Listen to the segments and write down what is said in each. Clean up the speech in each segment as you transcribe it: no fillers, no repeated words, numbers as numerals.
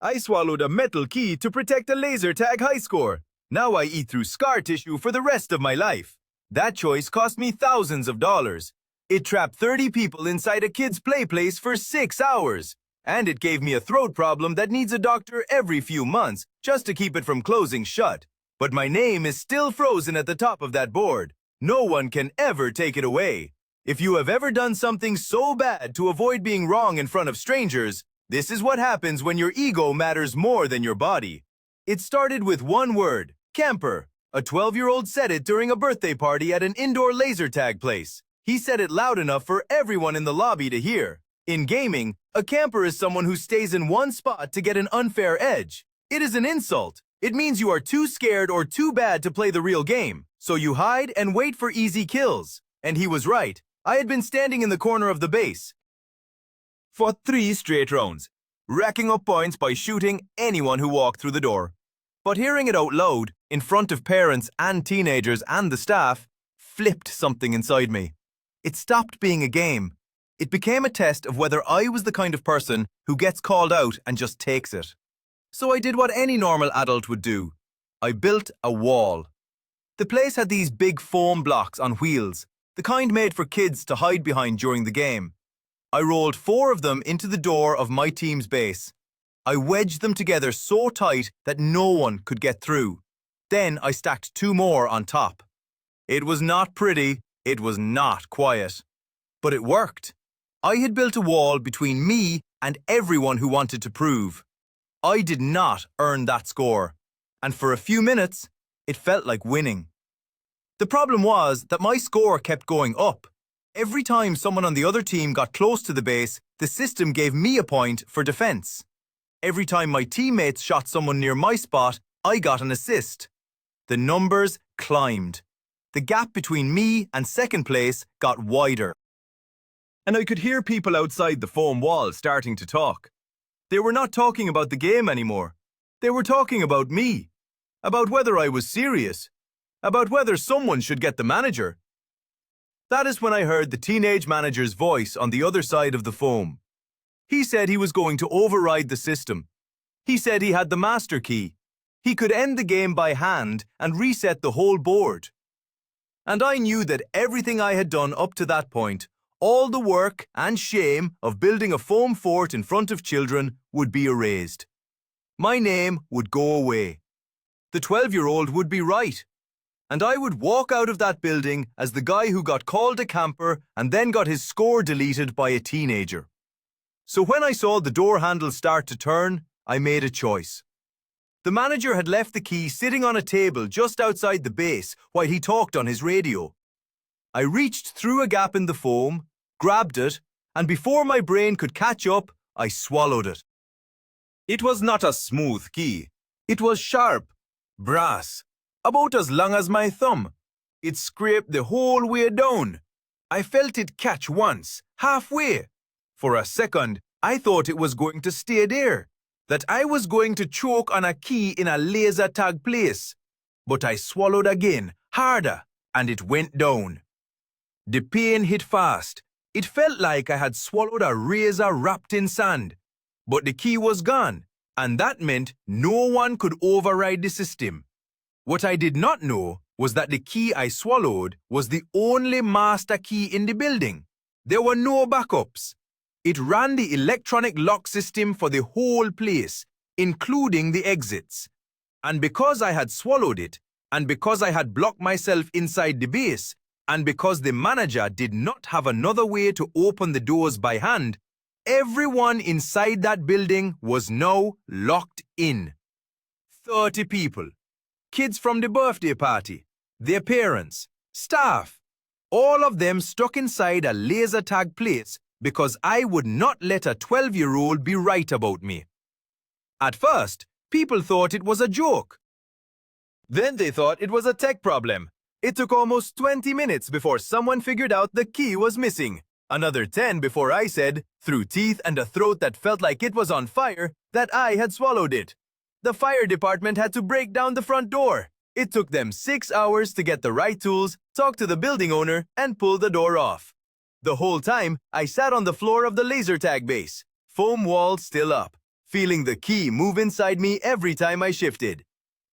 I swallowed a metal key to protect a laser tag high score. Now I eat through scar tissue for the rest of my life. That choice cost me thousands of dollars. It trapped 30 people inside a kid's play place for 6 hours. And it gave me a throat problem that needs a doctor every few months just to keep it from closing shut. But my name is still frozen at the top of that board. No one can ever take it away. If you have ever done something so bad to avoid being wrong in front of strangers, this is what happens when your ego matters more than your body. It started with one word, camper. A 12-year-old said it during a birthday party at an indoor laser tag place. He said it loud enough for everyone in the lobby to hear. In gaming, a camper is someone who stays in one spot to get an unfair edge. It is an insult. It means you are too scared or too bad to play the real game, so you hide and wait for easy kills. And he was right. I had been standing in the corner of the base for 3 straight rounds, racking up points by shooting anyone who walked through the door. But hearing it out loud, in front of parents and teenagers and the staff, flipped something inside me. It stopped being a game. It became a test of whether I was the kind of person who gets called out and just takes it. So I did what any normal adult would do. I built a wall. The place had these big foam blocks on wheels, the kind made for kids to hide behind during the game. I rolled 4 of them into the door of my team's base. I wedged them together so tight that no one could get through. Then I stacked 2 more on top. It was not pretty, it was not quiet. But it worked. I had built a wall between me and everyone who wanted to prove. I did not earn that score, and for a few minutes, it felt like winning. The problem was that my score kept going up. Every time someone on the other team got close to the base, the system gave me a point for defense. Every time my teammates shot someone near my spot, I got an assist. The numbers climbed. The gap between me and second place got wider. And I could hear people outside the foam wall starting to talk. They were not talking about the game anymore. They were talking about me, about whether I was serious, about whether someone should get the manager. That is when I heard the teenage manager's voice on the other side of the foam. He said he was going to override the system. He said he had the master key. He could end the game by hand and reset the whole board. And I knew that everything I had done up to that point, all the work and shame of building a foam fort in front of children, would be erased. My name would go away. The 12-year-old would be right. And I would walk out of that building as the guy who got called a camper and then got his score deleted by a teenager. So when I saw the door handle start to turn, I made a choice. The manager had left the key sitting on a table just outside the base while he talked on his radio. I reached through a gap in the foam, grabbed it, and before my brain could catch up, I swallowed it. It was not a smooth key. It was sharp, brass, about as long as my thumb. It scraped the whole way down. I felt it catch once, halfway. For a second, I thought it was going to stay there, that I was going to choke on a key in a laser tag place. But I swallowed again, harder, and it went down. The pain hit fast. It felt like I had swallowed a razor wrapped in sand. But the key was gone, and that meant no one could override the system. What I did not know was that the key I swallowed was the only master key in the building. There were no backups. It ran the electronic lock system for the whole place, including the exits. And because I had swallowed it, and because I had blocked myself inside the base, and because the manager did not have another way to open the doors by hand, everyone inside that building was now locked in. 30 people. Kids from the birthday party, their parents, staff, all of them stuck inside a laser tag place because I would not let a 12-year-old be right about me. At first, people thought it was a joke. Then they thought it was a tech problem. It took almost 20 minutes before someone figured out the key was missing. Another 10 before I said, through teeth and a throat that felt like it was on fire, that I had swallowed it. The fire department had to break down the front door. It took them 6 hours to get the right tools, talk to the building owner, and pull the door off. The whole time, I sat on the floor of the laser tag base, foam wall still up, feeling the key move inside me every time I shifted.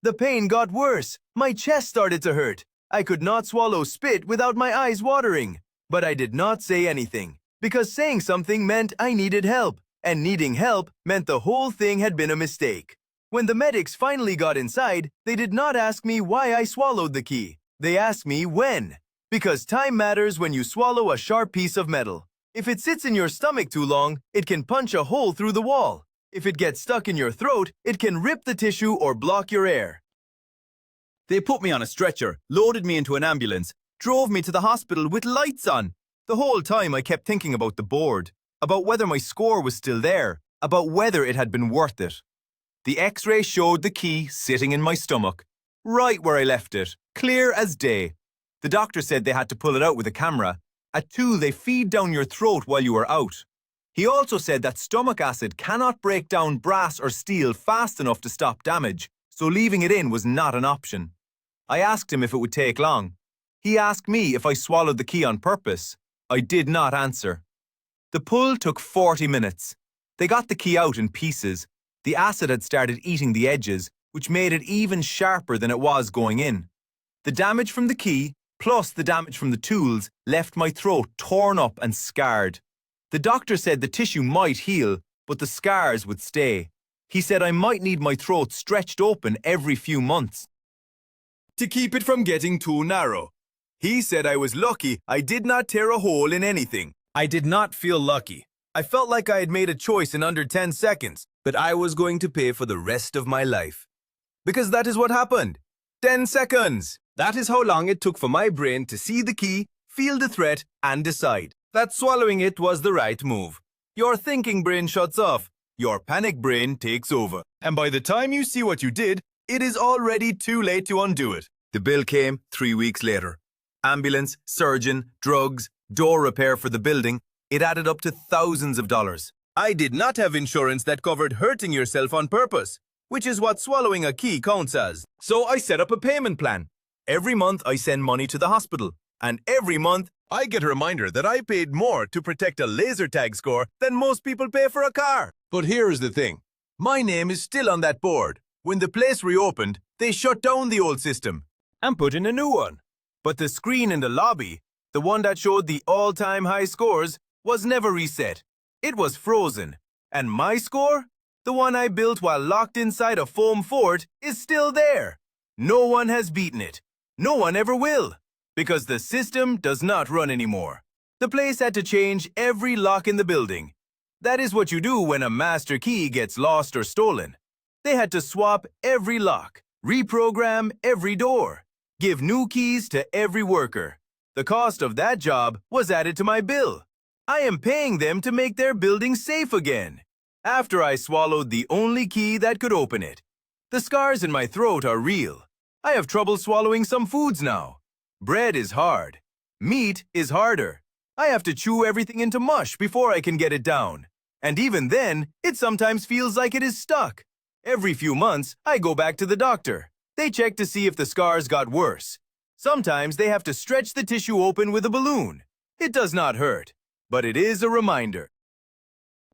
The pain got worse. My chest started to hurt. I could not swallow spit without my eyes watering. But I did not say anything, because saying something meant I needed help, and needing help meant the whole thing had been a mistake. When the medics finally got inside, they did not ask me why I swallowed the key. They asked me when. Because time matters when you swallow a sharp piece of metal. If it sits in your stomach too long, it can punch a hole through the wall. If it gets stuck in your throat, it can rip the tissue or block your air. They put me on a stretcher, loaded me into an ambulance, drove me to the hospital with lights on. The whole time I kept thinking about the board, about whether my score was still there, about whether it had been worth it. The X-ray showed the key sitting in my stomach, right where I left it, clear as day. The doctor said they had to pull it out with a camera, a tool they feed down your throat while you are out. He also said that stomach acid cannot break down brass or steel fast enough to stop damage, so leaving it in was not an option. I asked him if it would take long. He asked me if I swallowed the key on purpose. I did not answer. The pull took 40 minutes. They got the key out in pieces. The acid had started eating the edges, which made it even sharper than it was going in. The damage from the key, plus the damage from the tools, left my throat torn up and scarred. The doctor said the tissue might heal, but the scars would stay. He said I might need my throat stretched open every few months to keep it from getting too narrow. He said I was lucky I did not tear a hole in anything. I did not feel lucky. I felt like I had made a choice in under 10 seconds, but I was going to pay for the rest of my life. Because that is what happened. 10 seconds! That is how long it took for my brain to see the key, feel the threat, and decide that swallowing it was the right move. Your thinking brain shuts off. Your panic brain takes over. And by the time you see what you did, it is already too late to undo it. The bill came 3 weeks later. Ambulance, surgeon, drugs, door repair for the building. It added up to thousands of dollars. I did not have insurance that covered hurting yourself on purpose, which is what swallowing a key counts as. So I set up a payment plan. Every month I send money to the hospital, and every month I get a reminder that I paid more to protect a laser tag score than most people pay for a car. But here is the thing. My name is still on that board. When the place reopened, they shut down the old system and put in a new one. But the screen in the lobby, the one that showed the all-time high scores, was never reset. It was frozen. And my score, the one I built while locked inside a foam fort, is still there. No one has beaten it. No one ever will. Because the system does not run anymore. The place had to change every lock in the building. That is what you do when a master key gets lost or stolen. They had to swap every lock, reprogram every door, give new keys to every worker. The cost of that job was added to my bill. I am paying them to make their building safe again. After I swallowed the only key that could open it. The scars in my throat are real. I have trouble swallowing some foods now. Bread is hard. Meat is harder. I have to chew everything into mush before I can get it down. And even then, it sometimes feels like it is stuck. Every few months, I go back to the doctor. They check to see if the scars got worse. Sometimes they have to stretch the tissue open with a balloon. It does not hurt, but it is a reminder.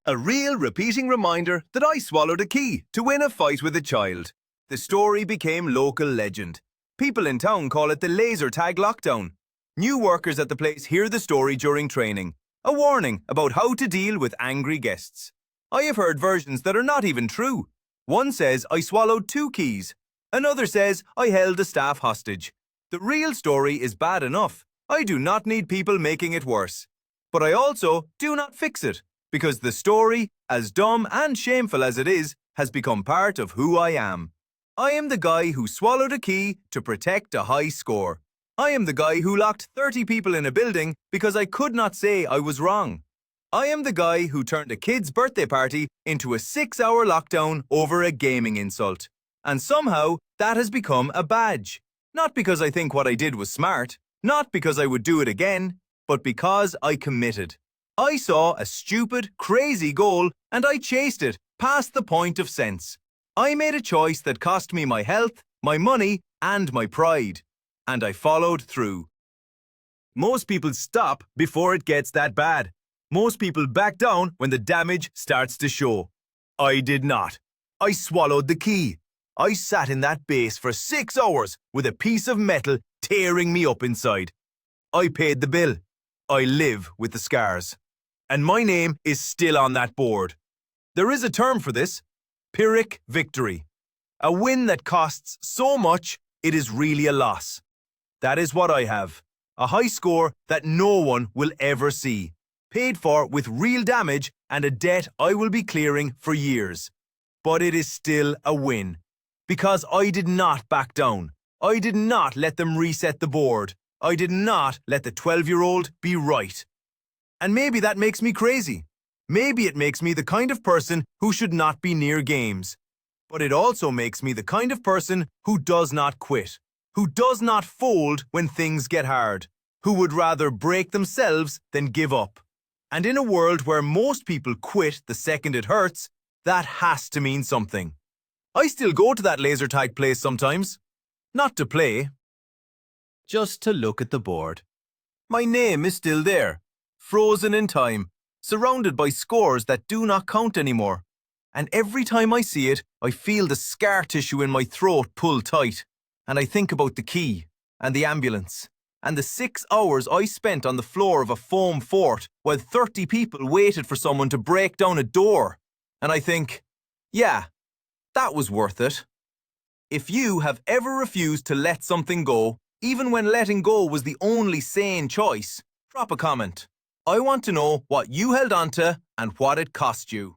A real repeating reminder that I swallowed a key to win a fight with a child. The story became local legend. People in town call it the laser tag lockdown. New workers at the place hear the story during training. A warning about how to deal with angry guests. I have heard versions that are not even true. One says I swallowed 2 keys. Another says I held a staff hostage. The real story is bad enough. I do not need people making it worse. But I also do not fix it, because the story, as dumb and shameful as it is, has become part of who I am. I am the guy who swallowed a key to protect a high score. I am the guy who locked 30 people in a building because I could not say I was wrong. I am the guy who turned a kid's birthday party into a 6-hour lockdown over a gaming insult. And somehow, that has become a badge. Not because I think what I did was smart, not because I would do it again, but because I committed. I saw a stupid, crazy goal and I chased it past the point of sense. I made a choice that cost me my health, my money, and my pride. And I followed through. Most people stop before it gets that bad. Most people back down when the damage starts to show. I did not. I swallowed the key. I sat in that base for 6 hours with a piece of metal tearing me up inside. I paid the bill. I live with the scars. And my name is still on that board. There is a term for this: Pyrrhic victory. A win that costs so much it is really a loss. That is what I have. A high score that no one will ever see. Paid for with real damage and a debt I will be clearing for years. But it is still a win. Because I did not back down. I did not let them reset the board. I did not let the 12-year-old be right. And maybe that makes me crazy. Maybe it makes me the kind of person who should not be near games. But it also makes me the kind of person who does not quit, who does not fold when things get hard, who would rather break themselves than give up. And in a world where most people quit the second it hurts, that has to mean something. I still go to that laser tag place sometimes. Not to play, just to look at the board. My name is still there, frozen in time, surrounded by scores that do not count anymore. And every time I see it, I feel the scar tissue in my throat pull tight. And I think about the key, and the ambulance, and the 6 hours I spent on the floor of a foam fort while 30 people waited for someone to break down a door. And I think, yeah, that was worth it. If you have ever refused to let something go, even when letting go was the only sane choice, drop a comment. I want to know what you held onto and what it cost you.